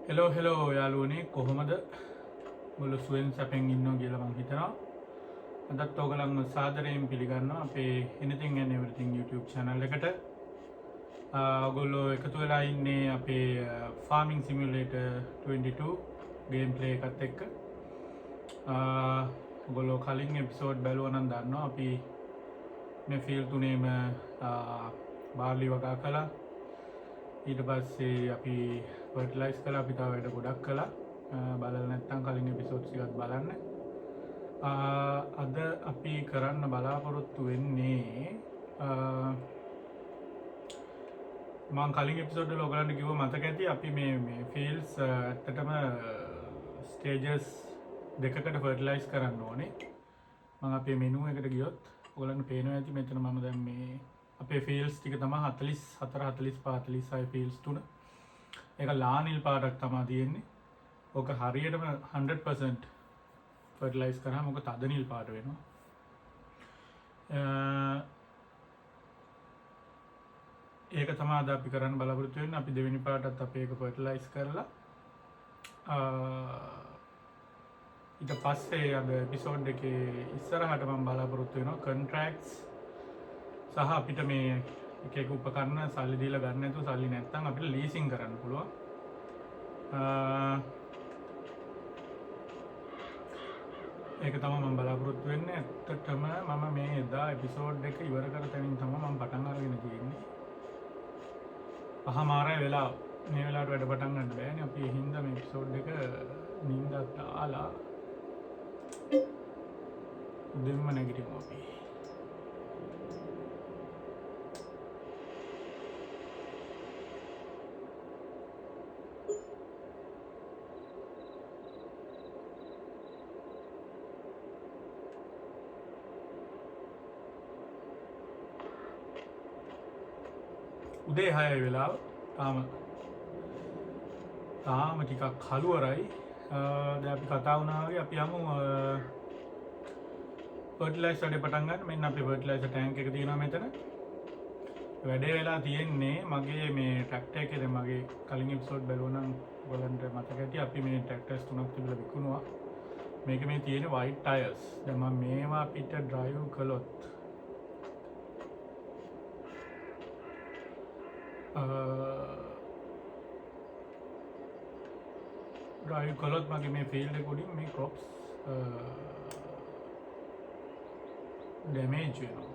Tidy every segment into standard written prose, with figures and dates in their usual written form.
Hello යාළුවනේ කොහොමද මුළු සුවෙන් සැපෙන් ඉන්නවා කියලා මං හිතනවා. අදත් ඔයගලන්ව සාදරයෙන් පිළිගන්නවා අපේ anything and everything YouTube channel එකට. ඔයගොල්ලෝ එකතු වෙලා ඉන්නේ අපේ farming simulator 22 gameplay එකත් එක්ක. ඔයගොල්ලෝ කලින් එපිසෝඩ් බැලුවා නම් දන්නවා අපි මේ ෆීල්ඩ් තුනේම බාර්ලි වගා කළා. ඊට පස්සේ අපි ෆර්ටිලයිස් කළා. අපි තව වැඩ ගොඩක් කළා. බලලා නැත්නම් කලින් එපිසෝඩ්ස් ටිකත් බලන්න. අද අපි කරන්න බලාපොරොත්තු වෙන්නේ මම කලින් එපිසෝඩ් වල ඔයගලන්ට කිව්වා මතක ඇති අපි මේ ෆීල්ඩ්ස් ඇත්තටම ස්ටේජස් දෙකකට ෆර්ටිලයිස් කරන්න ඕනේ. මම අපේ මෙනු එකට ගියොත් ඔයගලන්ට පේනවා ඇති මෙතන මම දැන් මේ අපේ ෆීල්ඩ්ස් ටික තමයි 44 45 46 ෆීල්ඩ්ස් තුන. ඒක ලානිල් පාටක් තමයි තියෙන්නේ. ඕක හරියටම 100% ෆර්ටිලයිස් කරාම ඕක තද නිල් පාට වෙනවා. ඒක තමයි අද අපි කරන්න බලාපොරොත්තු වෙන්නේ. අපි දෙවෙනි පාටත් අපි ඒක ෆර්ටිලයිස් කරලා ඊට පස්සේ අද එපිසෝඩ් එකේ ඉස්සරහට මම බලාපොරොත්තු වෙනවා කොන්ට්‍රැක්ට්ස් සහ අපිට මේ එක එක උපකරණ සල්ලි දීලා ගන්න නැතුව සල්ලි නැත්තම් අපිට ලීසින් කරන්න පුළුවන්. ඒක තමයි මම බලාපොරොත්තු වෙන්නේ. ඇත්තටම මම මේ එදා එපිසෝඩ් එක ඉවර කර තැනින් තමයි මම පටන් අරගෙන තියෙන්නේ. පහමාරයි වෙලාව. මේ වෙලාවට වැඩ පටන් ගන්න බෑනේ. අපි ඒ හින්දා මේ එපිසෝඩ් එක නින්දත් දාලා දෙම්ම නැගිටිමු අපි. උදේ 6 වෙලාව තාම ටිකක් කළුවරයි. දැන් අපි කතා වුණා වගේ අපි යමු ෆර්ටිලයිසර් වැඩේ පටන් ගන්න. මෙන්න අපේ ෆර්ටිලයිසර් ටැංක් එක තියෙනවා මෙතන. වැඩේ වෙලා තියෙන්නේ මගේ මේ ට්‍රැක්ටර් එකේ. දැන් මගේ කලින් එපිසෝඩ් බලුවා නම් ඔයගලන්ට මතක ඇති අපි මේ ට්‍රැක්ටර්ස් තුනක් තිබිලා විකුණුවා. මේක මේ තියෙන white tires. දැන් මම මේවා පිට ඩ්‍රයිව් කළොත් ඩ්‍රයිව් කළොත් මගේ මේ ෆීල්ඩ් එක උඩින් මේ ක්‍රොප්ස් ඩැමේජ් වෙනවා.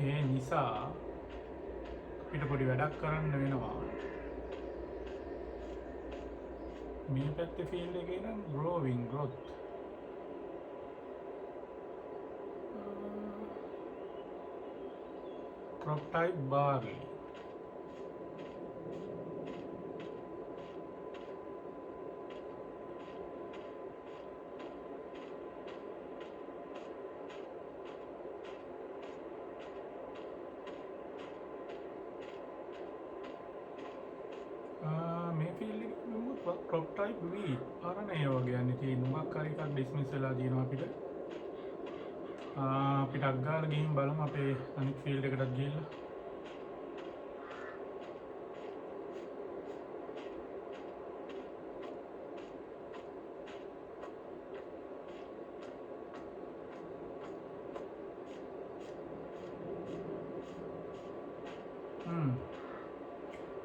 ඒ නිසා අපිට පොඩි වැඩක් කරන්න වෙනවා. මේ පැත්තේ ෆීල්ඩ් එකේ නම් growth crop type barley. මේ ෆීල්ඩ් එකේ crop type wheat අරනේ වගේ යන්නේ තියෙන මොකක් හරි එකක් ඩිස්මිස් වෙලා තියෙනවා අපිට. අපිට අග්ගාල ගිහින් බලමු අපේ අනිත් ෆීල්ඩ් එකටත් ගිහිල්ලා.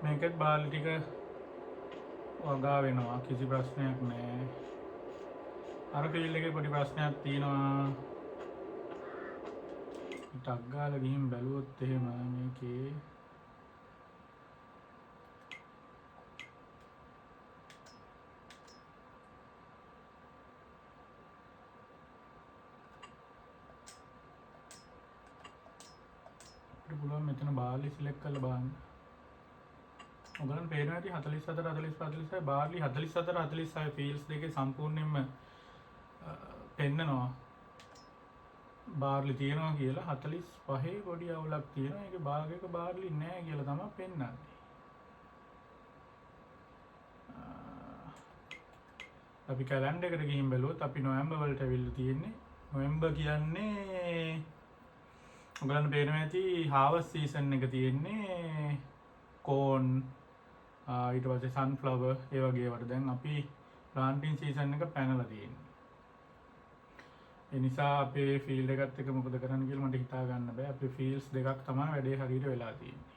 මේකත් බාල්ලි ටික වගා වෙනවා. කිසි ප්‍රශ්නයක් නැහැ. අර ෆීල්ඩ් එකේ පොඩි ප්‍රශ්නයක් තියෙනවා. ටක් ගාලා ගිහින් බැලුවොත් එහෙම මේකේ අපිට පුළුවන් මෙතන බාර්ලි සිලෙක්ට් කරලා බලන්න. ඔයගලන්ට පේනවා ඇති 44 45 46 බාර්ලි 44 46 ෆීල්ඩ්ස් දෙකේ සම්පූර්ණයෙන්ම පෙන්නනවා බාර්ලි තියෙනවා කියලා. 45 පොඩි අවුලක් තියෙනවා. ඒකේ භාගයක බාර්ලි නැහැ කියලා තමයි පෙන්නන්නේ. අපි කැලෙන්ඩර් එකට ගිහින් බැලුවොත් අපි නොවැම්බර් වලට ඇවිල්ලා තියෙන්නේ. නොවැම්බර් කියන්නේ ඔයගලන්ට පේනවා ඇති හාවස් සීසන් එක තියෙන්නේ කෝන් ඊට පස්සේ සන්ෆ්ලවර් ඒ වගේ ඒවට දැන් අපි ප්ලාන්ටින් සීසන් එක පැනලා තියෙනවා. ඒ නිසා අපේ ෆීල්ඩ් එකත් එක්ක මොකද කරන්න කියලා මට හිතා ගන්න බෑ. අපේ ෆීල්ඩ්ස් දෙකක් තමයි වැඩේ හරියට වෙලා තියෙන්නේ.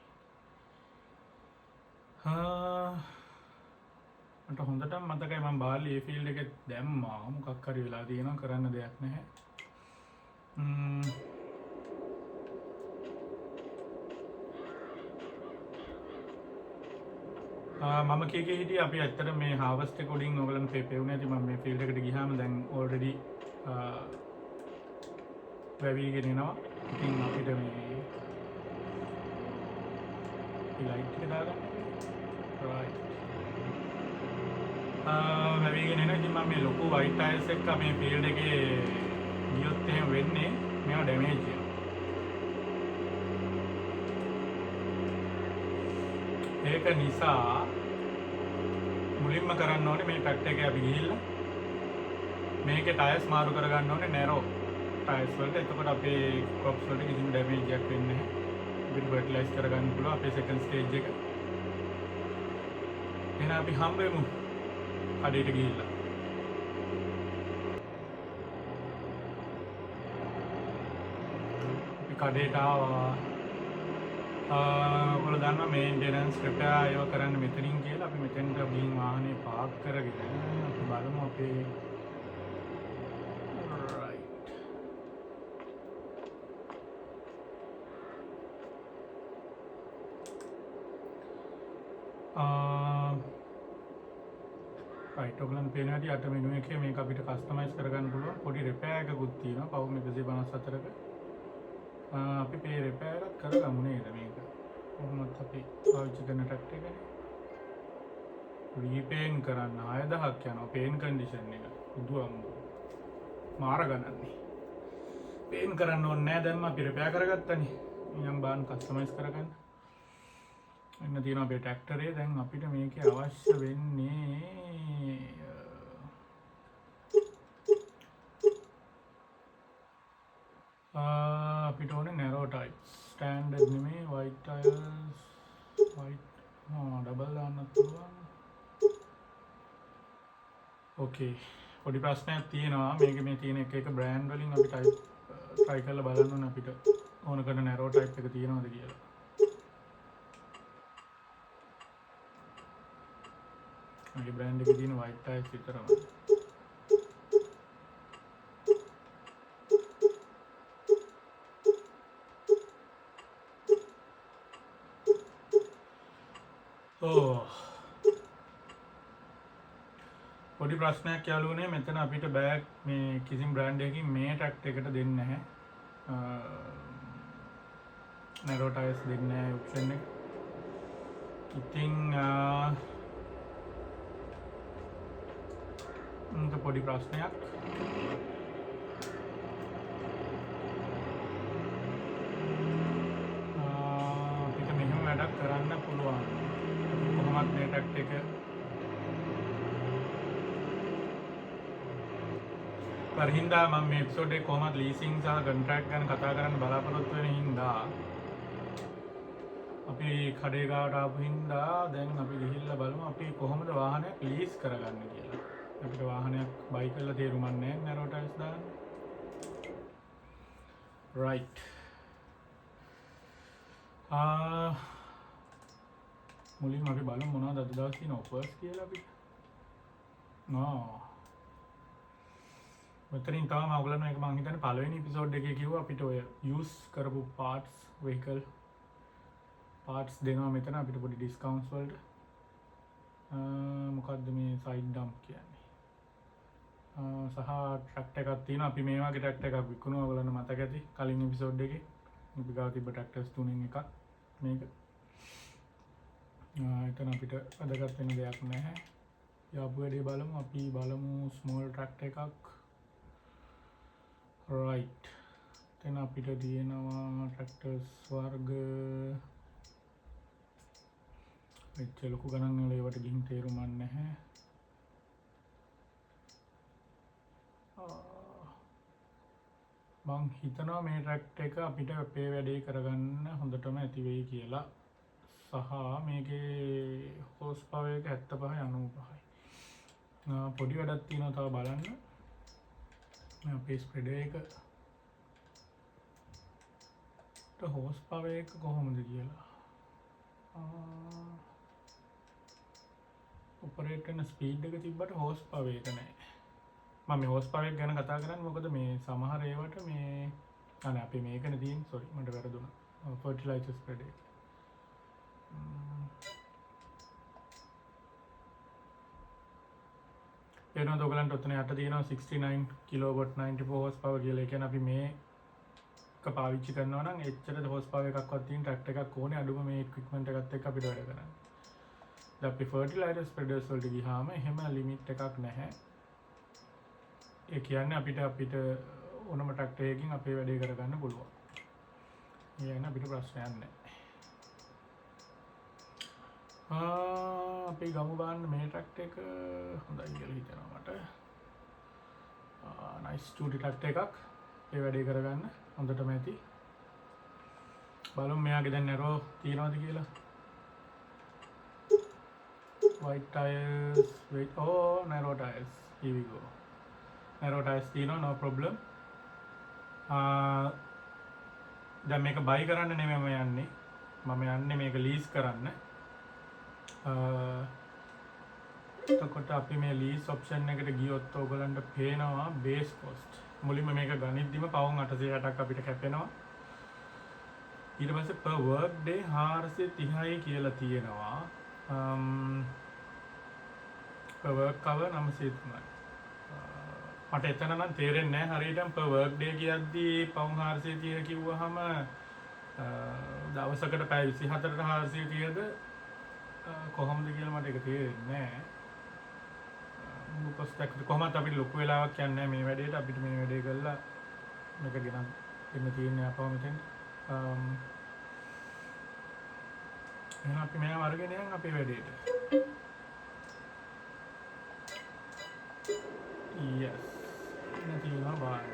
මට හොඳටම මතකයි මම බාලි ඒ ෆීල්ඩ් එකේ දැම්මා. මොකක් හරි වෙලා තියෙනවා කරන්න දෙයක් නැහැ. මම කීකේ හිටියේ අපි ඇත්තට මේ harvest එක උඩින් ඔයගලන්ට පෙවුනේ නැති මම මේ ෆීල්ඩ් එකට ගියාම දැන් already වැවිගෙන එනවා. ඉතින් අපිට මේ ලයිට් එක දාගන්න right වැවිගෙන එනවා. ඉතින් මම මේ ලොකු white tiles එක මේ ෆීල්ඩ් එකේ ගියොත් එහෙම වෙන්නේ මේවා ඩැමේජ් වෙනවා. ඒක නිසා මුලින්ම කරන්න ඕනේ මේ පැට් එකේ අපි ගිහිල්ලා මේකේ ටයර්ස් මාරු කරගන්න ඕනේ නැරෝ ටයර්ස් වලට. එතකොට අපේ ක්‍රොප්ස් වලට කිසිම ඩැමේජ් එකක් වෙන්නේ නැහැ. අපිට ෆර්ටිලයිස් කරගන්න පුළුවන් අපේ සෙකන්ඩ් ස්ටේජ් එක. එහෙනම් අපි හම්බෙමු කඩේට ගිහිල්ලා. අපි කඩේට ආවා. ඔයගොල්ලෝ දන්නවා මේන්ටෙනන්ස් රිපෙයාර් ඒවා කරන්න මෙතනින් කියලා. අපි මෙතෙන්ට ගිහින් වාහනේ පාක් කරගෙන අපි බලමු අපේ රයිට් ඔයගලන් පේන හැටි අට මෙනු එකේ මේක අපිට කස්ටමයිස් කරගන්න පුළුවන්. පොඩි රිපෙයාර් එකකුත් තියෙනවා පවුම් 154ක. අපි මේ රිපෙයාර් එකක් කරගමු නේද මේක. කොහොමද අපි පාවිච්චි කරන ට්‍රැක්ටර් එකනේ. රීපේන් කරන්න 6000ක් යනවා පේන් කන්ඩිෂන් එක. බුදුහාමුදුරුවෝ මාර ගණන්නේ. පේන් කරන්න ඕනේ නැහැ දැන් අපි රිපෙයාර් කරගත්තනේ. ඊනම් බාන් කස්ටමයිස් කරගන්න. එන්න තියෙනවා අපේ ට්‍රැක්ටරේ. දැන් අපිට මේකේ අවශ්‍ය වෙන්නේ අපිට ඕනේ නැරෝ ටයිප්ස්. ස්ටෑන්ඩඩ් නෙමෙයි white tiles white ඩබල් දාන්නත් පුළුවන්. ඕකේ පොඩි ප්‍රශ්නයක් තියෙනවා. මේකේ මේ තියෙන එක එක බ්‍රෑන්ඩ් වලින් අපි try කරලා බලන්න ඕනේ අපිට ඕන කරන නැරෝ ටයිප් එක තියෙනවද කියලා. මගේ බ්‍රෑන්ඩ් එකේ තියෙන white tiles විතරමයි. පොඩි ප්‍රශ්නයක් යාළුවනේ. මෙතන අපිට බෑ මේ කිසිම බ්‍රෑන්ඩ් එකකින් මේ ට්‍රැක්ටර් එකට දෙන්නේ නැහැ. නැරෝ ටයර්ස් දෙන්නේ නැහැ ඔප්ෂන් එක. ඉතින් පොඩි ප්‍රශ්නයක්. අපිට මෙහෙම වැඩක් කරන්න පුළුවන්. කොහොමත් මේ ට්‍රැක්ටර් එක පරහින්දා මම මේ එපිසෝඩ් එක කොහොමද ලීසින් සහ කොන්ට්‍රැක්ට් ගැන කතා කරන්න බලාපොරොත්තු වෙන හින්දා අපි කඩේ ගාවට ආපු හින්දා දැන් අපි ගිහිල්ලා බලමු අපි කොහොමද වාහනයක් ලීස් කරගන්න කියලා. අපිට වාහනයක් බයි කරලා තේරුමක් නැහැ නැරෝ ටයිල්ස් දාන්න. right මුලින්ම අපි බලමු මොනවද අද දවස් තියෙන ඔෆර්ස් කියලා අපිට. මෙතනින් තමයි ඔයගොල්ලෝ මේක මම හිතන්නේ පළවෙනි එපිසෝඩ් එකේ කිව්වා අපිට ඔය යූස් කරපු පාර්ට්ස් vehicle පාර්ට්ස් දෙනවා මෙතන අපිට පොඩි ඩිස්කවුන්ට්ස් වලට. මොකද්ද මේ සයිඩ් ඩම්ප් කියන්නේ. සහ ට්‍රැක්ටර් එකක් තියෙනවා. අපි මේ වගේ ට්‍රැක්ටර් එකක් විකුණුවා ඔයගොල්ලන්ට මතක ඇති කලින් එපිසෝඩ් එකේ. අපි ගාව තිබ්බ ට්‍රැක්ටර්ස් තුනෙන් එකක් මේක. එතන අපිට අදගත් වෙන දෙයක් නැහැ. යාපු වැඩේ බලමු. අපි බලමු ස්මෝල් ට්‍රැක්ටර් එකක්. right then අපිට තියෙනවා ට්‍රැක්ටර්ස් වර්ග එච්චර ලොකු ගණන් වල ඒවට ගිහින් තේරුමක් නැහැ. මං හිතනවා මේ ට්‍රැක්ටර් එක අපිට අපේ වැඩේ කරගන්න හොඳටම ඇති වෙයි කියලා. සහ මේකේ හෝස් පවර් එක 75 95යි. පොඩි වැඩක් තියෙනවා තව බලන්න. මේ අපේ ස්ප්‍රෙඩර් එක හෝස් පවර් එක කොහොමද කියලා. ඔපරේට් වෙන ස්පීඩ් එක තිබ්බට හෝස් පවර් එක නැහැ. මම මේ හෝස් පවර් එක ගැන කතා කරන්නේ මොකද මේ සමහර ඒවට මේ අනේ අපි මේකනේ තියෙන්නේ. සෝරි මට වැරදුනා. ෆර්ටිලයිසර් ස්ප්‍රෙඩර් එක. එනවා ඔයගලන්ට ඔතන යට තියෙනවා 69 කිලෝවොට් 94 හෝස් පවර් කියලා. ඒ කියන්නේ අපි මේක පාවිච්චි කරනවා නම් එච්චර හෝස් පවර් එකක්වත් තියෙන ට්‍රැක්ටර් එකක් ඕනේ අඩුම මේ ඉක්විප්මන්ට් එකත් එක්ක අපිට වැඩ කරන්න. දැන් අපි ෆර්ටිලයිසර් ස්ප්‍රෙඩර්ස් වලට ගියාම එහෙම ලිමිට් එකක් නැහැ. ඒ කියන්නේ අපිට ඕනම ට්‍රැක්ටර් එකකින් අපේ වැඩේ කරගන්න පුළුවන්. ඒ කියන්නේ අපිට ප්‍රශ්නයක් නැහැ. අපි ගමු බලන්න මේ ට්‍රැක්ටර් එක හොඳයි කියලා හිතෙනවා මට. නයිස් චූටි ට්‍රැක්ටර් එකක් ඒ වැඩේ කරගන්න හොඳටම ඇති. බලමු මෙයාගේ දැන් නැරෝ තියනවද කියලා. white tires wait narrow tires here we go. narrow tires තියෙනවා no problem. දැන් මේක buy කරන්න නෙමෙයි මම යන්නේ. මම යන්නේ මේක lease කරන්න. එතකොට අපි මේ lease option එකට ගියොත් ඔයගලන්ට පේනවා base cost. මුලින්ම මේක ගණිද්දිම පවුන් 860ක් අපිට කැපෙනවා. ඊට පස්සේ per work day 430යි කියලා තියෙනවා. per work cover 903යි. මට එතන නම් තේරෙන්නේ නැහැ හරියටම per work day කියද්දී පවුන් 430 කිව්වහම දවසකට පැය 24ට 430ද කොහොමද කියලා මට ඒක තේරෙන්නේ නැහැ. මුළු කොස්ට් එක කොහොමද අපිට ලොකු වෙලාවක් යන්නේ මේ වැඩේට අපිට මේ වැඩේ කරලා මේක ගෙනත් දෙන්න තියෙන්නේ අපව මෙතෙන්. එහෙනම් අපි මෙයා වර්ගෙන යන් අපේ වැඩේට. yes නැතිනවා බාන්න.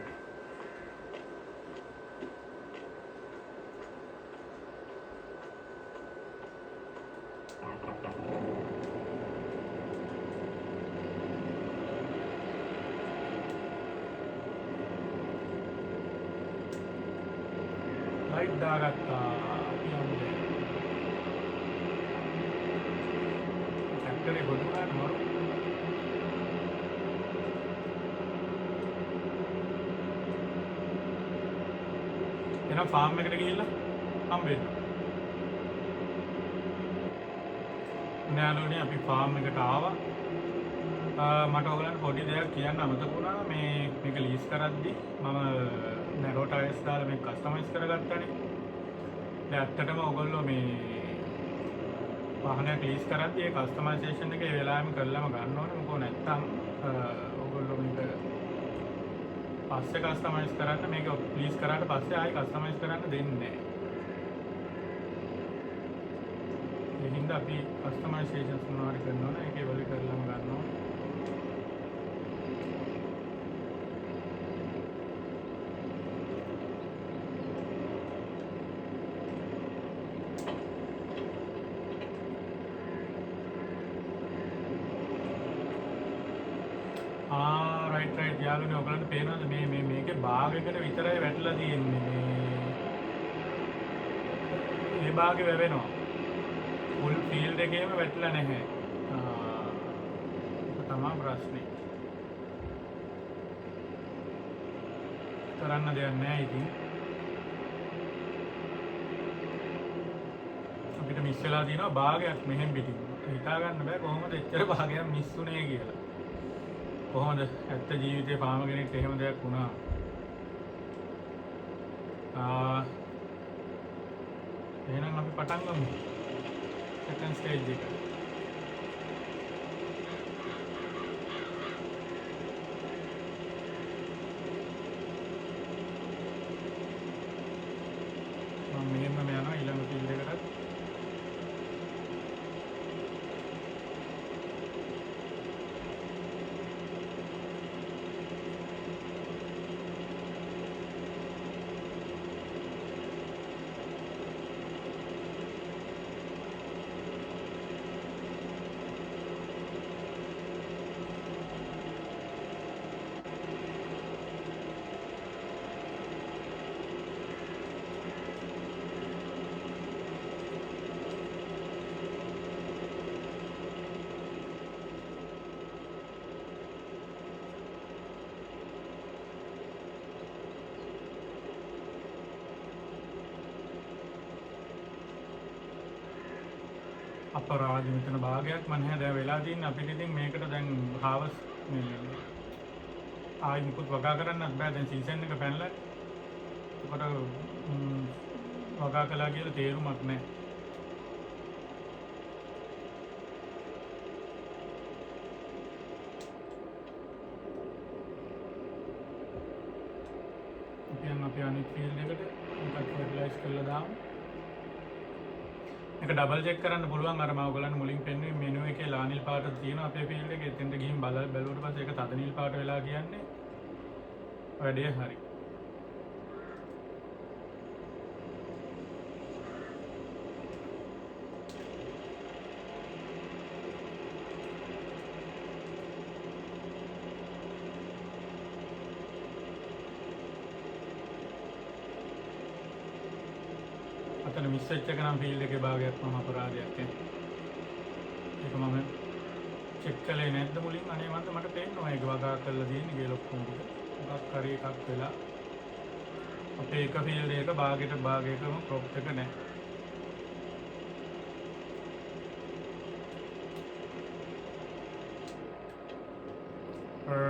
ලයිට් දාගත්තා. යන්නේ. ට්‍රැක්ටරේ ගොඩනගන්න මරු. එහෙනම් ෆාම් එකට ගිහිල්ලා හම්බෙන්න. නෑලෝනේ අපි ෆාම් එකට ආවා. මට ඔයගලන්ට පොඩි දෙයක් කියන්න අමතක වුණා. මේක ලීස් කරද්දි මම නැරෝ ටයර්ස් දාලා මේක කස්ටමයිස් කරගත්තානේ. දැන් ඇත්තටම ඔයගොල්ලෝ මේ වාහනයක් ලීස් කරද්දි ඒ කස්ටමයිසේෂන් එක ඒ වෙලාවෙම කරලම ගන්න ඕනේ. මොකෝ නැත්තම් ඔයගොල්ලෝ මේක පස්සේ කස්ටමයිස් කරන්න මේක ලීස් කරාට පස්සේ ආයෙ කස්ටමයිස් කරන්න දෙන්නේ නැහැ. ඒ හින්දා අපි කස්ටමයිසේෂන්ස් මොනවා හරි කරනවා නම් ඒකේ වල කරලම ගන්නවා. රයිට් යාළුවනේ ඔයගලන්ට පේනවද මේකේ භාගයකට විතරයි වැටලා තියෙන්නේ. මේ භාගෙ වැවෙනවා. ෆුල් ෆීල්ඩ් එකේම වැටලා නැහැ. ඒක තමයි ප්‍රශ්නේ. කරන්න දෙයක් නැහැ ඉතින්. අපිට මිස් වෙලා තියෙනවා භාගයක් මෙහෙන් පිටින්. හිතා ගන්න බෑ කොහොමද එච්චර භාගයක් මිස් වුනේ කියලා. කොහොමද ඇත්ත ජීවිතේ පාම කෙනෙක්ට එහෙම දෙයක් වුණා. එහෙනම් අපි පටන් ගමු. සෙකන්ඩ් ස්ටේජ් එක. මම මෙහෙම යනවා ඊළඟ ෆීල්ඩ් එකට. අපරාධ මෙතන භාගයක් මම නැහැ දැන් වෙලා තියෙන්නේ අපිට ඉතින් මේකට දැන් හාවස් මේ ආයි මුකුත් වගා කරන්නත් බෑ දැන් සීසන් එක පැනලා ඒකට වගා කළා කියලා තේරුමක් නැහැ. අපි අනිත් ෆීල්ඩ් එකට එකක් ෆර්ටිලයිස් කරලා දාමු. මේක ඩබල් චෙක් කරන්න පුළුවන් අර මම ඔයගලන්ට මුලින් පෙන්නුවේ මෙනු එකේ ලානිල් පාට තියෙනවා අපේ ෆීල්ඩ් එකේ. එතෙන්ට ගිහින් බැලුවට පස්සේ ඒක තද නිල් පාට වෙලා කියන්නේ වැඩේ හරි. අතන මිස් වෙච්ච එක නම් ෆීල්ඩ් එකේ භාගයක් මම අපරාධයක් නේ. ඒක මම චෙක් කළේ නැද්ද මුලින්? අනේ මට පේනවා ඒක වගා කරලා තියෙන්නේ කියලා ඔක්කොම ටික. මොකක් හරි එකක් වෙලා අපේ එක ෆීල්ඩ් එක භාගයකම ක්‍රොප් එක නැහැ.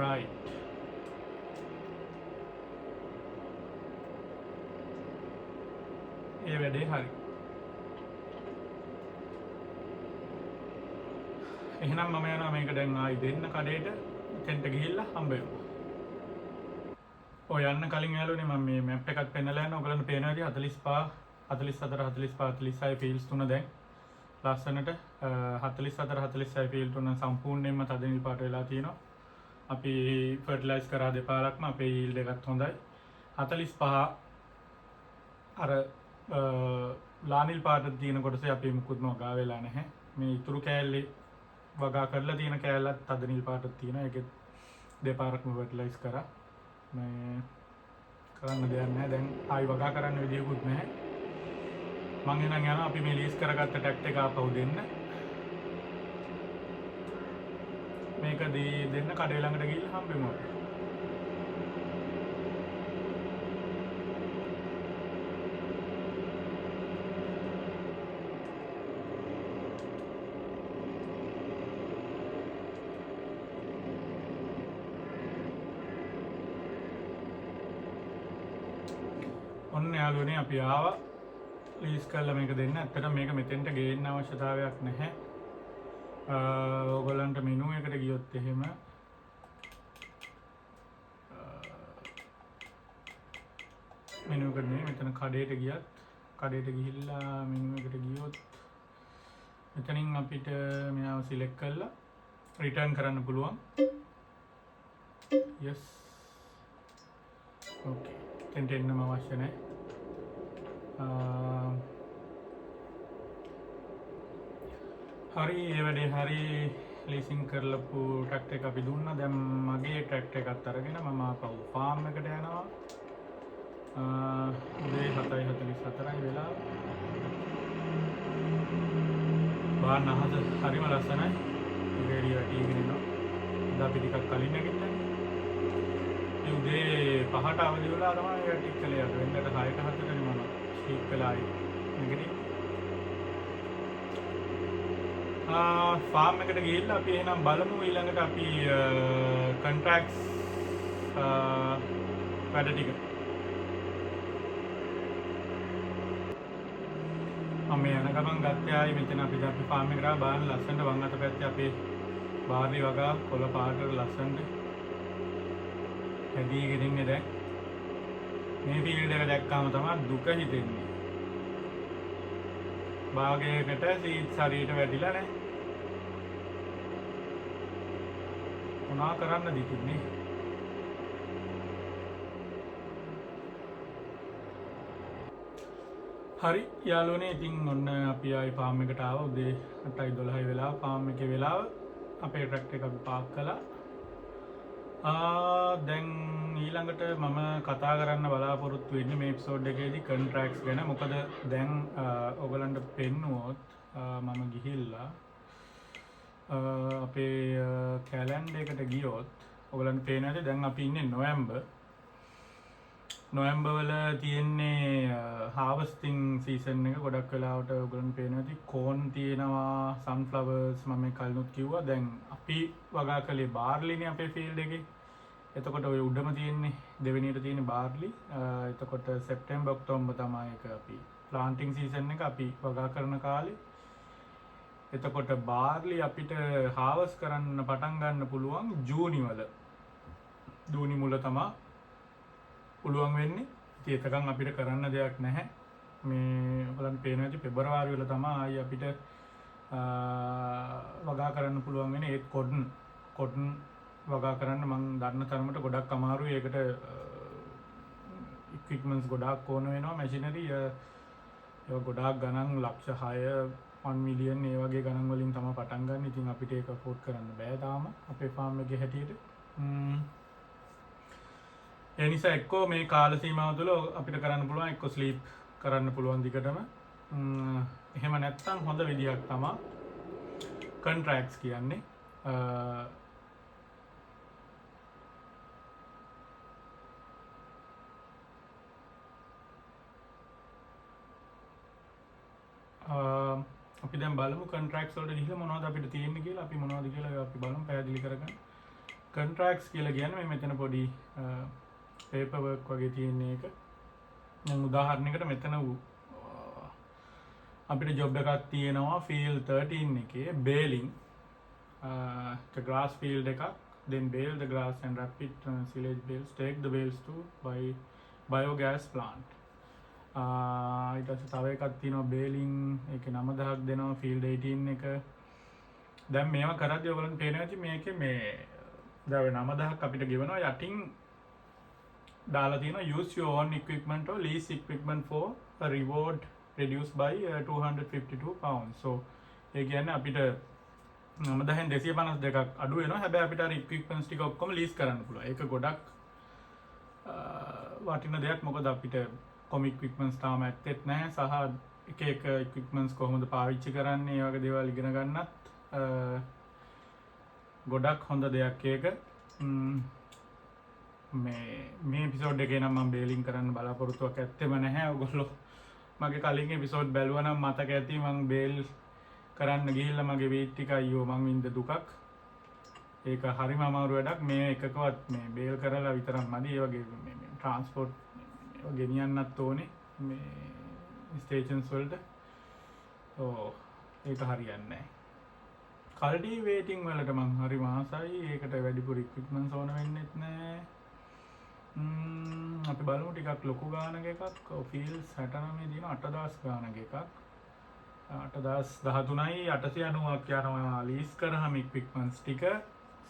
right ඒ වැඩේ හරි. එහෙනම් මම යනවා මේක දැන් ආයි දෙන්න කඩේට එතෙන්ට ගිහිල්ලා හම්බ වෙමු. ඔය යන්න කලින් යාළුවනේ මම මේ මැප් එකක් පෙන්නලා යනවා. ඔයගලන්ට පේනවා ඉතින් 45 44 45 46 ෆීල්ඩ්ස් තුන දැන් ලස්සනට 44 46 ෆීල්ඩ් තුන සම්පූර්ණයෙන්ම තද නිල් පාට වෙලා තියෙනවා. අපි ෆර්ටිලයිස් කරා දෙපාරක්ම අපේ යීල්ඩ් එකත් හොඳයි. 45 අර ලානිල් පාට තියෙන කොටසේ අපි මුකුත්ම වගා වෙලා නැහැ. මේ ඉතුරු කෑල්ලේ වගා කරලා තියෙන කෑල්ලත් තද නිල් පාටක් තියෙනවා. ඒකෙත් දෙපාරක්ම ෆර්ටිලයිස් කරා. මේ කරන්න දෙයක් නැහැ. දැන් ආයි වගා කරන්න විදියකුත් නැහැ. මං එහෙනම් යනවා අපි මේ ලීස් කරගත්ත ටැක්ට් එක ආපහු දෙන්න. මේක දෙන්න කඩේ ළඟට ගිහිල්ලා හම්බෙමු අපි. ඔන්න යාළුවනේ අපි ආවා ලීස් කරලා මේක දෙන්න. ඇත්තටම මේක මෙතෙන්ට ගේන්න අවශ්‍යතාවයක් නැහැ. ඔයගොල්ලන්ට මෙනු එකට ගියොත් එහෙම මෙනු එකට නෙමෙයි මෙතන කඩේට ගියත් කඩේට ගිහිල්ලා මෙනු එකට ගියොත් මෙතනින් අපිට මෙයාව සිලෙක්ට් කරලා රිටර්න් කරන්න පුළුවන්. yes okay එතෙන්ට එන්නම අවශ්‍ය නැහැ. හරි ඒ වැඩේ හරි ලීසින් කරලපු ට්‍රැක්ටර් එක අපි දුන්නා. දැන් මගේ ට්‍රැක්ටර් එකත් අරගෙන මම ආපහු ෆාම් එකට යනවා. උදේ 7:44යි වෙලාව. බාන්න අහස හරිම ලස්සනයි. රේඩියෝ ටීගෙන එනවා. අද අපි ටිකක් කලින් නැගිටින්නේ. ඒ උදේ 5ට අවදි වෙලා තමයි ටික් කළේ. අද වෙන්නට 6ට 7ට මම ස්ලීප් කළා නැගිටින්නේ. ෆාම් එකට ගිහිල්ලා අපි එහෙනම් බලමු ඊළඟට අපි කොන්ට්‍රැක්ට්ස් වැඩ ටික. මම යන ගමන් ගත්තේ ආයි මෙතන අපි ෆාම් එකට බලන්න ලස්සනට වම් අත පැත්තේ අපේ බාර්ලි වගා කොළ පාට ලස්සනට හැදීගෙන ඉන්නේ. දැන් මේ ෆීල්ඩ් එක දැක්කාම තමයි දුක හිතෙන්නේ. භාගයකට සීඩ්ස් හරියට වැඩිලා නැහැ. මොනා කරන්නද ඉතින්නේ? හරි යාළුවනේ ඉතින් ඔන්න අපි ආයි ෆාම් එකට ආවා. උදේ 8:12 වෙලාව ෆාම් එකේ වෙලාව අපේ ට්‍රැක්ටර් එක අපි පාක් කළා. දැන් ඊළඟට මම කතා කරන්න බලාපොරොත්තු වෙන්නේ මේ එපිසෝඩ් එකේදී කොන්ට්‍රැක්ට්ස් ගැන. මොකද දැන් ඔයගලන්ට පෙන්නුවොත් මම ගිහිල්ලා අපේ කැලෙන්ඩර් එකට ගියොත් ඔයගලන්ට පේනවා දැන් අපි ඉන්නේ නොවැම්බර්. නොවැම්බර් වල තියෙන්නේ හාවස්ටිං සීසන් එක. ගොඩක් වෙලාවට ඔයගොල්ලන් පේනවා ඇති කෝන් තියෙනවා, සන්ෆ්ලවර්ස් මම මේ කලිනුත් කිව්වා. දැන් අපි වගා කළේ බාර්ලිනේ අපේ ෆීල්ඩ් එකේ. එතකොට ඔය උඩම තියෙන්නේ දෙවෙනියට තියෙන බාර්ලි. එතකොට සෙප්ටැම්බර් ඔක්තෝබර් තමයි ඒක අපි ප්ලාන්ටිං සීසන් එක අපි වගා කරන කාලේ. එතකොට බාර්ලි අපිට හාවස් කරන්න පටන් ගන්න පුළුවන් ජූනි වල. ජූනි මුල තමයි පුළුවන් වෙන්නේ. ඉතින් එතකන් අපිට කරන්න දෙයක් නැහැ. මේ ඔයගලන්ට පේනවා ඇති පෙබරවාරි වල තමයි ආයි අපිට වගා කරන්න පුළුවන් වෙන්නේ. ඒත් කොටන් වගා කරන්න මම දන්න තරමට ගොඩක් අමාරුයි. ඒකට ඉක්විප්මන්ට්ස් ගොඩාක් ඕන වෙනවා, මැෂිනරි ඒවා ගොඩාක් ගණන් ලක්ෂ 6 1 මිලියන් ඒ වගේ ගණන් වලින් තමයි පටන් ගන්න. ඉතින් අපිට ඒක අෆෝඩ් කරන්න බෑ තාම අපේ ෆාම් එකේ හැටියට. ඒ නිසා එක්කෝ මේ කාල සීමාව තුළ අපිට කරන්න පුළුවන් එක්කෝ ස්ලීප් කරන්න පුළුවන් දිගටම. එහෙම නැත්නම් හොඳ විදියක් තමයි කොන්ට්‍රැක්ට්ස් කියන්නේ. අපි දැන් බලමු කොන්ට්‍රැක්ට්ස් වලට ගිහිල්ලා මොනවද අපිට තියෙන්නේ කියලා. අපි මොනවද කියලා අපි බලමු පැහැදිලි කරගන්න. කොන්ට්‍රැක්ට්ස් කියලා කියන්නේ මේ මෙතන පොඩි පේපර් වර්ක් වගේ තියෙන එක. දැන් උදාහරණයකට මෙතන අපිට ජොබ් එකක් තියෙනවා ෆීල්ඩ් 13 එකේ බේලින් the grass field එකක්. then bale the grass and wrap it silage bales, take the bales to biogas plant. ඊට පස්සේ තව එකක් තියෙනවා බේලින්. ඒකේ 9000ක් දෙනවා ෆීල්ඩ් 18 එක. දැන් මේවා කරද්දී ඔයගොල්ලන්ට පේනවා ඇති මේකේ මේ දැන් 9000ක් අපිට ගෙවනවා. යටින් දාලා තියෙනවා use your own equipment or lease equipment for a reward reduced by 252 pounds. so ඒ කියන්නේ අපිට 9000න් 252ක් අඩු වෙනවා. හැබැයි අපිට අර equipments ටික ඔක්කොම lease කරන්න පුළුවන්. ඒක ගොඩක් වටින දෙයක්. මොකද අපිට කොමික් equipments තාම ඇත්තෙත් නැහැ. සහ එක equipments කොහොමද පාවිච්චි කරන්නේ ඒ වගේ දේවල් ඉගෙන ගන්නත් ගොඩක් හොඳ දෙයක් ඒක. මේ එපිසෝඩ් එකේ නම් මම බේලින් කරන්න බලාපොරොත්තුවක් ඇත්තෙම නැහැ. ඔයගොල්ලෝ මගේ කලින් එපිසෝඩ් බැලුවා නම් මතක ඇති මම බේල් කරන්න ගිහිල්ලා මගේ වේට් ටික අයියෝ මං වින්ද දුකක්. ඒක හරිම අමාරු වැඩක්. මේ එකකවත් මේ බේල් කරලා විතරක් මදි. ඒ වගේ මේ ට්‍රාන්ස්පෝර්ට් ගෙනියන්නත් ඕනේ මේ ස්ටේෂන්ස් වලට. ඒක හරියන්නේ නැහැ. කල්ටිවේටිං වලට මං හරි ආසයි. ඒකට වැඩිපුර ඉක්විප්මන්ට්ස් ඕන වෙන්නෙත් නැහැ. අපි බලමු ටිකක් ලොකු ගානක එකක්. ෆීල්ඩ්ස් 69 දින 8000 ගානක එකක්. 8013යි 890ක් යනවා ලීස් කරාම ඉක්විප්මන්ට්ස් ටික.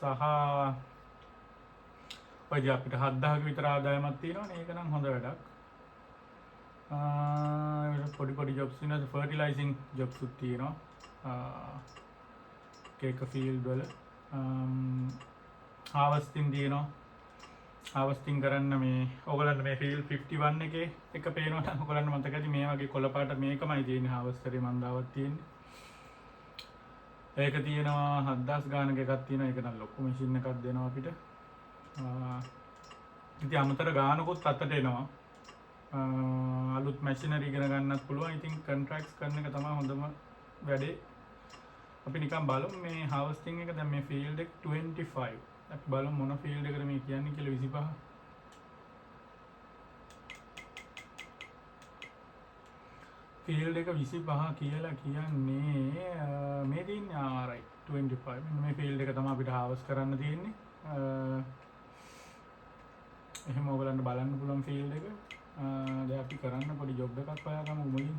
සහ ඔය අපිට 7000ක විතර ආදායමක් තියෙනවනේ. ඒක නම් හොඳ වැඩක්. පොඩි ජොබ්ස් වෙනවා. ෆර්ටිලයිසිං ජොබ්ස් උත් තියෙනවා. කේක ෆීල්ඩ් වල හාවස්ටිං තියෙනවා. හාවස්ටිං කරන්න මේ ඔයගලන්ට මේ ෆීල්ඩ් 51 එකේ එක පේනවා නම් ඔයගලන්ට මතක ඇති මේ වගේ කොළ පාට මේකමයි තියෙන්නේ හාවස්ටරේ මන්දාවක් තියෙන්නේ. ඒක තියෙනවා 7000 ගානක එකක් තියෙනවා. ඒක නම් ලොකු මැෂින් එකක් දෙනවා අපිට. ඉතින් අමතර ගානකුත් අතට එනවා. අලුත් මැෂිනරි ඉගෙන ගන්නත් පුළුවන්. ඉතින් කොන්ට්‍රැක්ට්ස් කරන එක තමයි හොඳම වැඩේ. අපි නිකන් බලමු මේ හාවස්ටිං එක. දැන් මේ ෆීල්ඩ් එක 25. අපි බලමු මොන ෆීල්ඩ් එකද මේ කියන්නේ කියලා. 25 ෆීල්ඩ් එක 25 කියලා කියන්නේ මේ තියෙන්නේ right 25. මෙන්න මේ ෆීල්ඩ් එක තමයි අපිට හාවස් කරන්න තියෙන්නේ. එහෙම ඔයගලන්ට බලන්න පුළුවන් ෆීල්ඩ් එක. දැන් අපි කරන්න පොඩි ජොබ් එකක් හොයාගමු මුලින්.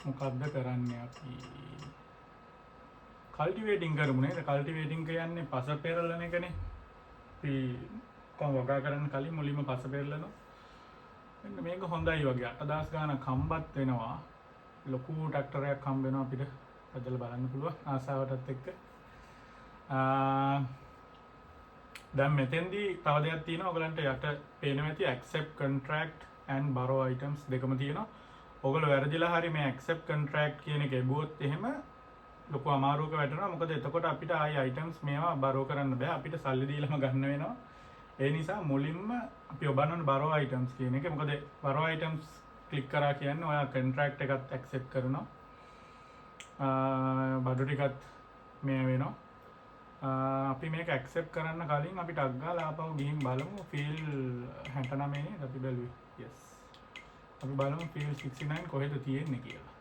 මොකක්ද කරන්නේ අපි? කල්ටිවේටිං කරමු නේද? කල්ටිවේටිං කියන්නේ පස පෙරලන එකනේ. අපි කොහොම වගා කරන්න කලින් මුලින්ම පස පෙරලනවා. මෙන්න මේක හොඳයි වගේ 8000 ගානක් හම්බත් වෙනවා. ලොකු ට්‍රැක්ටරයක් හම්බ වෙනවා අපිට. අදලා බලන්න පුළුවන් ආසාවටත් එක්ක. දැන් මෙතෙන්දී තව දෙයක් තියෙනවා. ඔයගලන්ට යට පේනවා ඇති accept contract and borrow items දෙකම තියෙනවා. ඔයගොල්ලෝ වැරදිලා හරි මේ accept contract කියන එක එබුවොත් එහෙම ලොකු අමාරුවක වැටෙනවා. මොකද එතකොට අපිට ආයි අයිටම්ස් මේවා බරෝ කරන්න බෑ. අපිට සල්ලි දීලාම ගන්න වෙනවා. ඒ නිසා මුලින්ම අපි ඔබන්න ඕන බරෝ අයිටම්ස් කියන එක. මොකද බරෝ අයිටම්ස් ක්ලික් කරා කියන්නේ ඔයා කොන්ට්‍රැක්ට් එකත් ඇක්සෙප්ට් කරනවා. බඩු ටිකත් මේ වෙනවා. අපි මේක ඇක්සෙප්ට් කරන්න කලින් අපි ටග් ගාලා ආපහු ගිහින් බලමු ෆීල් 69 නේද අපි බැලුවේ. yes. අපි බලමු ෆීල් 69 කොහෙද තියෙන්නේ කියලා.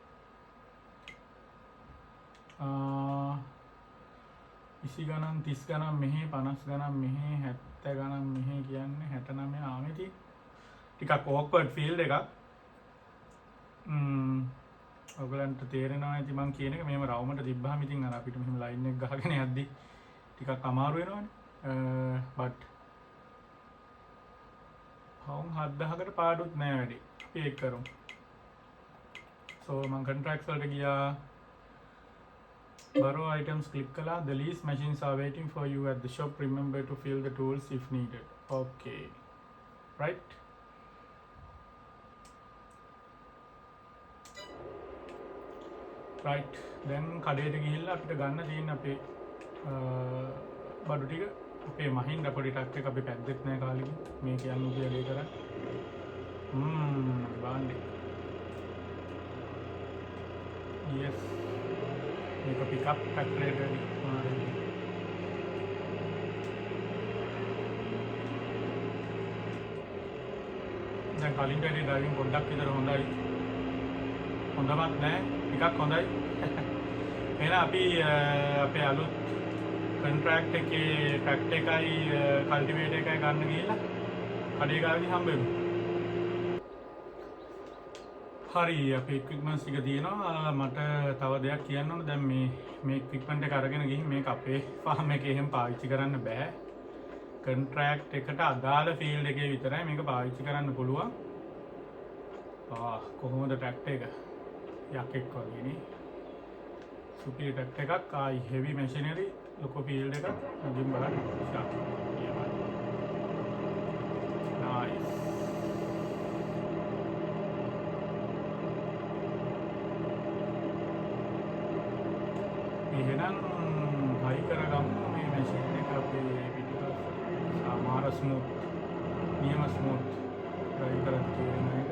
20 ගණන් 30 ගණන් මෙහි 50 ගණන් මෙහි 70 ගණන් මෙහි කියන්නේ 69 ආමෙති. ටිකක් ඕක්වර්ඩ් ෆීල්ඩ් එකක්. ඔයගලන්ට තේරෙනවා ඇති මම කියන එක. මෙහෙම රවුමට තිබ්බහම ඉතින් අර අපිට මෙහෙම ලයින් එක ගහගෙන යද්දි ටිකක් අමාරු වෙනවනේ. බට් හවුන් 7000කට පාඩුත් නෑ වැඩි. අපි ඒක කරමු. සෝ මම කොන්ට්‍රැක්ට්ස් වලට ගියා. Borrow items click kala. The lease machines are waiting for you at the shop. Remember to fill the tools if needed. Okay. Right. Right. Then කඩේට ගිහිල්ලා අපිට ගන්න තියෙන අපේ බඩු ටික අපේ මහින්ද පොඩි ටක් එක අපි පැද්දෙත් නෑ කාලෙකින්. මේ කියන්නේ කියලා දේ කරා. බාන්නේ. Yes. මේක පිකප් ෆැක්ටරියට වැඩි. දැන් කලින් වැඩි ඩ්‍රයිවිං පොඩ්ඩක් විතර හොඳයි. හොඳවත් නෑ ටිකක් හොඳයි. එහෙනම් අපි අපේ අලුත් කොන්ට්‍රැක්ට් එකේ ෆැක්ට් එකයි කල්ටිවේටර් එකයි ගන්න ගිහලා කඩේ ගාවිදි හම්බෙමු. හරි අපේ ඉක්විප්මන්ට්ස් ටික තියෙනවා. මට තව දෙයක් කියන්න ඕන. දැන් මේ ඉක්විප්මන්ට් එක අරගෙන ගිහින් මේක අපේ ෆාම් එකේ එහෙම පාවිච්චි කරන්න බෑ. කොන්ට්‍රැක්ට් එකට අදාළ ෆීල්ඩ් එකේ විතරයි මේක පාවිච්චි කරන්න පුළුවන්. කොහොමද ට්‍රැක්ටර් එක? යකෙක් වගේ නේ. සුපිරි ට්‍රැක්ටර් එකක්. ආයි හෙවි මැෂිනරි ලොකු ෆීල්ඩ් එකක්. අදින් බලන්න. නයිස්. එහෙනම් හයි කරගමු මේ මැෂින් එක අපේ පිටිපස්ස. සමහර ස්මූත් නියම ස්මූත් ඩ්‍රයිව් කරන්න තියෙන එක.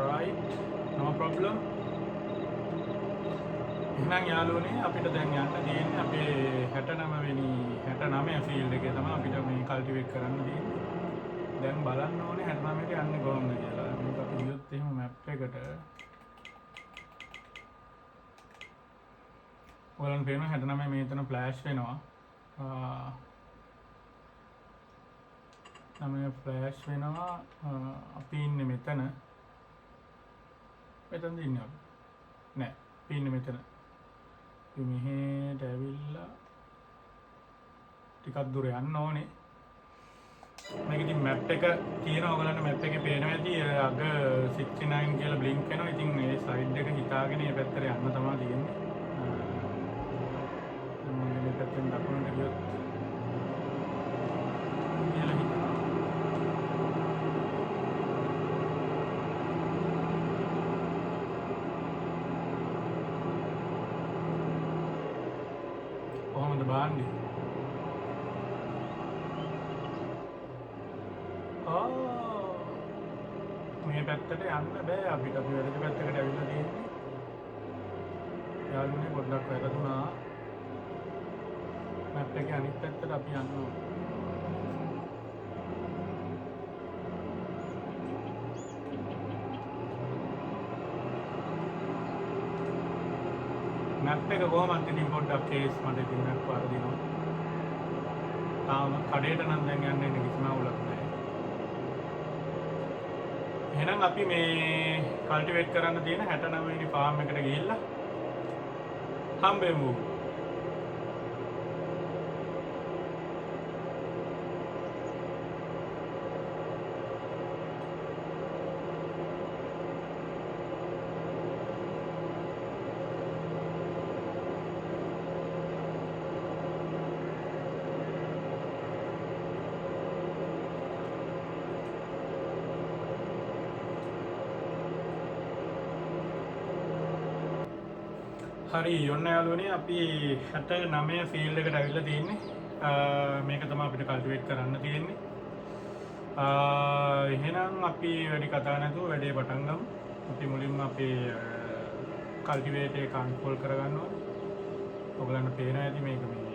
right no problem. එහෙනම් යාළුවනේ අපිට දැන් යන්න තියෙන්නේ අපේ 69 වෙනි 69 ෆීල්ඩ් එකේ තමයි අපිට මේ කල්ටිවේට් කරන්න තියෙන්නේ. දැන් බලන්න ඕනේ 69ට යන්නේ කොහොමද කියලා. මේක අපි ගියොත් එහෙම මැප් එකට ඔයාලන් පේනවා 69 මෙතන ෆ්ලෑෂ් වෙනවා. නම ෆ්ලෑෂ් වෙනවා. අපි ඉන්නේ මෙතන. මෙතනද ඉන්නේ අපි? නෑ. අපි ඉන්නේ මෙතන. මෙහෙට ඇවිල්ලා ටිකක් දුර යන්න ඕනේ. මේක ඉතින් මැප් එක තියෙනවා. ඔයගලන්ට මැප් එකේ පේනවා ඇති අග 69 කියලා බ්ලින්ක් වෙනවා. ඉතින් මේ සයිඩ් එක හිතාගෙන මේ පැත්තට යන්න තමයි තියෙන්නේ. මම මේ පැත්තෙන් දකුණට ගියොත් කියලා හිතනවා. කොහොමද බාන්නේ? මේ පැත්තට යන්න බෑ අපිට. අපි වැරදි පැත්තකට ඇවිල්ලා තියෙන්නේ. යාළුවනේ පොඩ්ඩක් වැරදුනා. මැප් එකේ අනිත් පැත්තට අපි යන්න ඕනේ. මැප් එක කොහොමද ඉතින් පොඩ්ඩක් කේස් මට ඉතින් මැප් වරදිනවා. තාම කඩේට නම් දැන් යන්නේ කිසිම අවුලක් නැහැ. එහෙනම් අපි මේ කල්ටිවේට් කරන්න තියෙන 69 වෙනි ෆාම් එකට ගිහිල්ලා හම්බෙමු. හරි ඔන්න යාළුවනේ අපි 69 ෆීල්ඩ් එකට ඇවිල්ලා තියෙන්නේ. මේක තමයි අපිට කල්ටිවේට් කරන්න තියෙන්නේ. එහෙනම් අපි වැඩි කතා නැතුව වැඩේ පටන් ගමු. අපි මුලින්ම අපේ කල්ටිවේට් එක කන්ට්‍රෝල් කරගන්න ඕනේ. ඔයගලන්ට පේනවා ඇති මේක මේ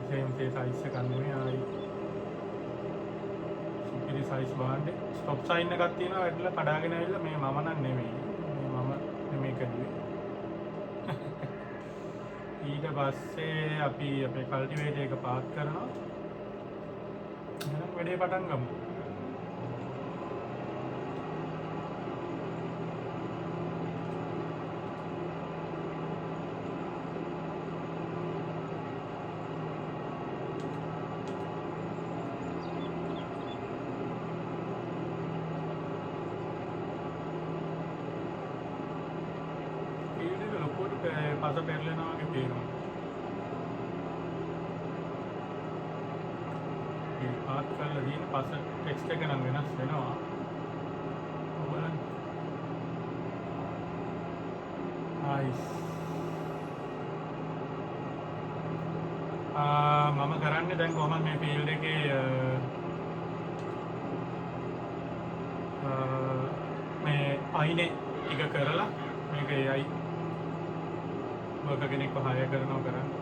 සේම් සයිස් එක ගන්නුනේ ආයි සුපිරි සයිස් බාන්නේ. ස්ටොප් සයින් එකක් තියෙනවා වැටලා කඩාගෙන ඇවිල්ලා මේ මම නම් නෙමෙයි. මම නෙමෙයි කළුවේ. ඊට පස්සේ අපි අපේ කල්ටිවේටර් එක පාත් කරනවා. එහෙනම් වැඩේ පටන් ගමු. පස පෙරලෙනවා වගේ පේනවා. මේ පාත් කරලා තියෙන පස ටෙක්ස්ට් එක නම් වෙනස් වෙනවා. ඔයගොල්ලන් නයිස්. මම කරන්නේ දැන් කොහොමද මේ ෆීල්ඩ් එකේ මේ අයිනේ ටික කරලා මේක AI वर्कर කෙනෙක්ව හයර් කරනවා කරන්නේ.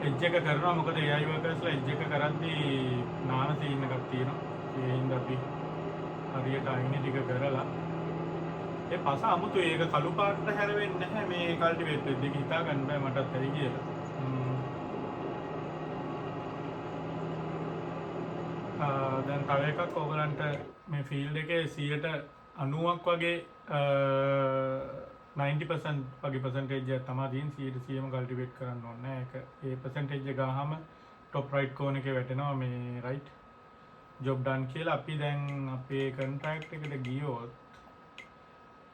එජ් එක කරනවා මොකද AI workersලා එජ් එක කරද්දී නාන සීන් එකක් තියෙනවා. ඒ හින්දා අපි හරියට අයිනේ ටික කරලා ඒ පස අමුතුයි ඒක කළු පාටට හැරෙන්නේ නැහැ මේ කල්ටිවේට් වෙද්දී හිතා ගන්න බෑ මටත් ඇයි කියලා. දැන් තව එකක් ඔයගලන්ට මේ ෆීල්ඩ් එකේ 90ක් වගේ 90% වගේ percentage එක තමයි තියෙන 100%ම කල්ටිවේට් කරන්න ඕනේ. ඒක ඒ percentage එක ගාහම top right corner එකේ වැටෙනවා මේ right job done කියලා. අපි දැන් අපේ contract එකට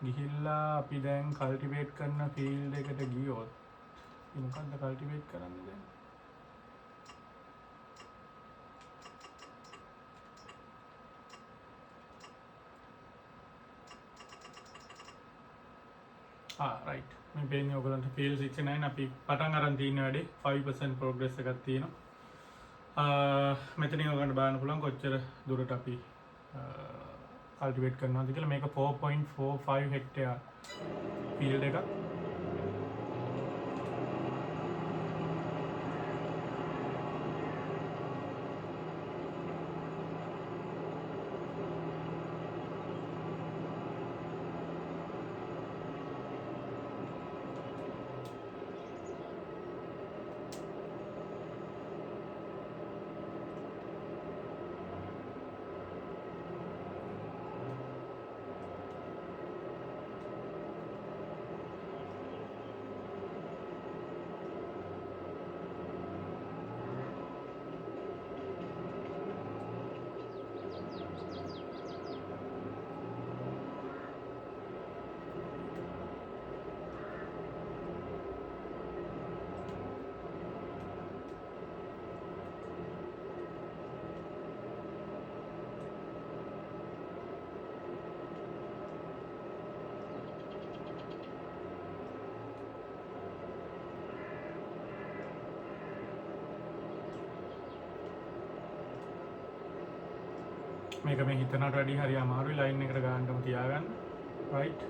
ගිහිල්ලා අපි දැන් කල්ටිවේට් කරන ෆීල්ඩ් එකට ගියොත් මොකක්ද කල්ටිවේට් කරන්නේ දැන්? right මේ පේන්නේ ඔයගලන්ට field 69 අපි පටන් අරන් තියෙන වැඩේ 5% progress එකක් තියෙනවා. මෙතනින් ඔයගලන්ට බලන්න පුළුවන් කොච්චර දුරට අපි කල්ටිවේට් කරනවාද කියලා. මේක 4.45 හෙක්ටේර් field එකක්. මේක මේ හිතනට වැඩි හරි අමාරුයි ලයින් එකට ගන්නටම තියාගන්න. right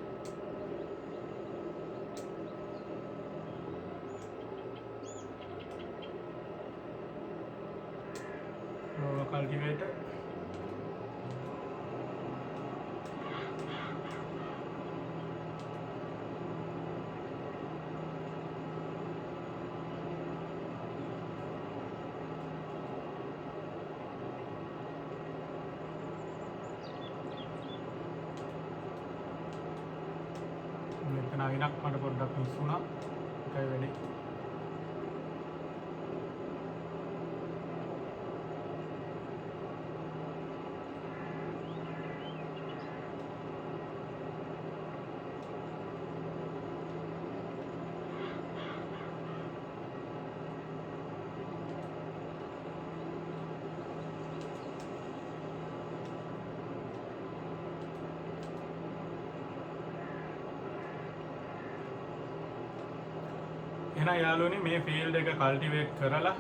cultivator අයිනක් මට පොඩ්ඩක් මිස් වුණා. ඒකයි වෙන්නේ. එහෙනම් යාළුවනේ මේ ෆීල්ඩ් එක කල්ටිවේට් කරලා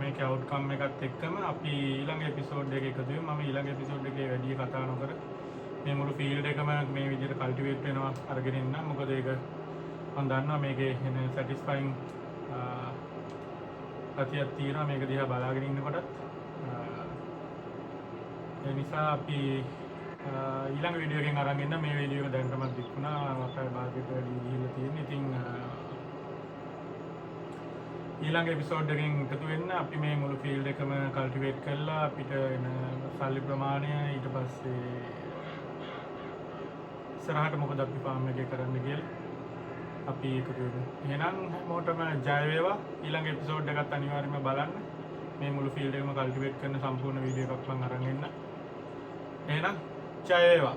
මේක අවුට්කම් එකත් එක්කම අපි ඊළඟ එපිසෝඩ් එකේ එකතු වෙමු. මම ඊළඟ එපිසෝඩ් එකේ වැඩි කතා නොකර මේ මුළු ෆීල්ඩ් එකම මේ විදිහට කල්ටිවේට් වෙනවා අරගෙන ඉන්න. මොකද ඒක මම දන්නවා මේකේ එන සැටිස්ෆයිං ගතියක් තියෙනවා මේක දිහා බලාගෙන ඉන්නකොටත්. ඒ නිසා අපි ඊළඟ වීඩියෝ එකෙන් අරන් එන්න. මේ වීඩියෝ එක දැන් තමයි දික්ුණා. අපේ භාගයට වැඩි ගිහිල්ලා තියෙන්නේ. ඉතින් ඊළඟ එපිසෝඩ් එකෙන් එකතු වෙන්න. අපි මේ මුළු ෆීල්ඩ් එකම කල්ටිවේට් කරලා අපිට එන සල්ලි ප්‍රමාණය ඊට පස්සේ ඉස්සරහට මොකද අපි ෆාම් එකේ කරන්න කියලා අපි එකතු වෙමු. එහෙනම් හැමෝටම ජය වේවා. ඊළඟ එපිසෝඩ් එකත් අනිවාර්යයෙන්ම බලන්න. මේ මුළු ෆීල්ඩ් එකම කල්ටිවේට් කරන සම්පූර්ණ වීඩියෝ එකක් මම අරන් එන්න. එහෙනම් ජය වේවා.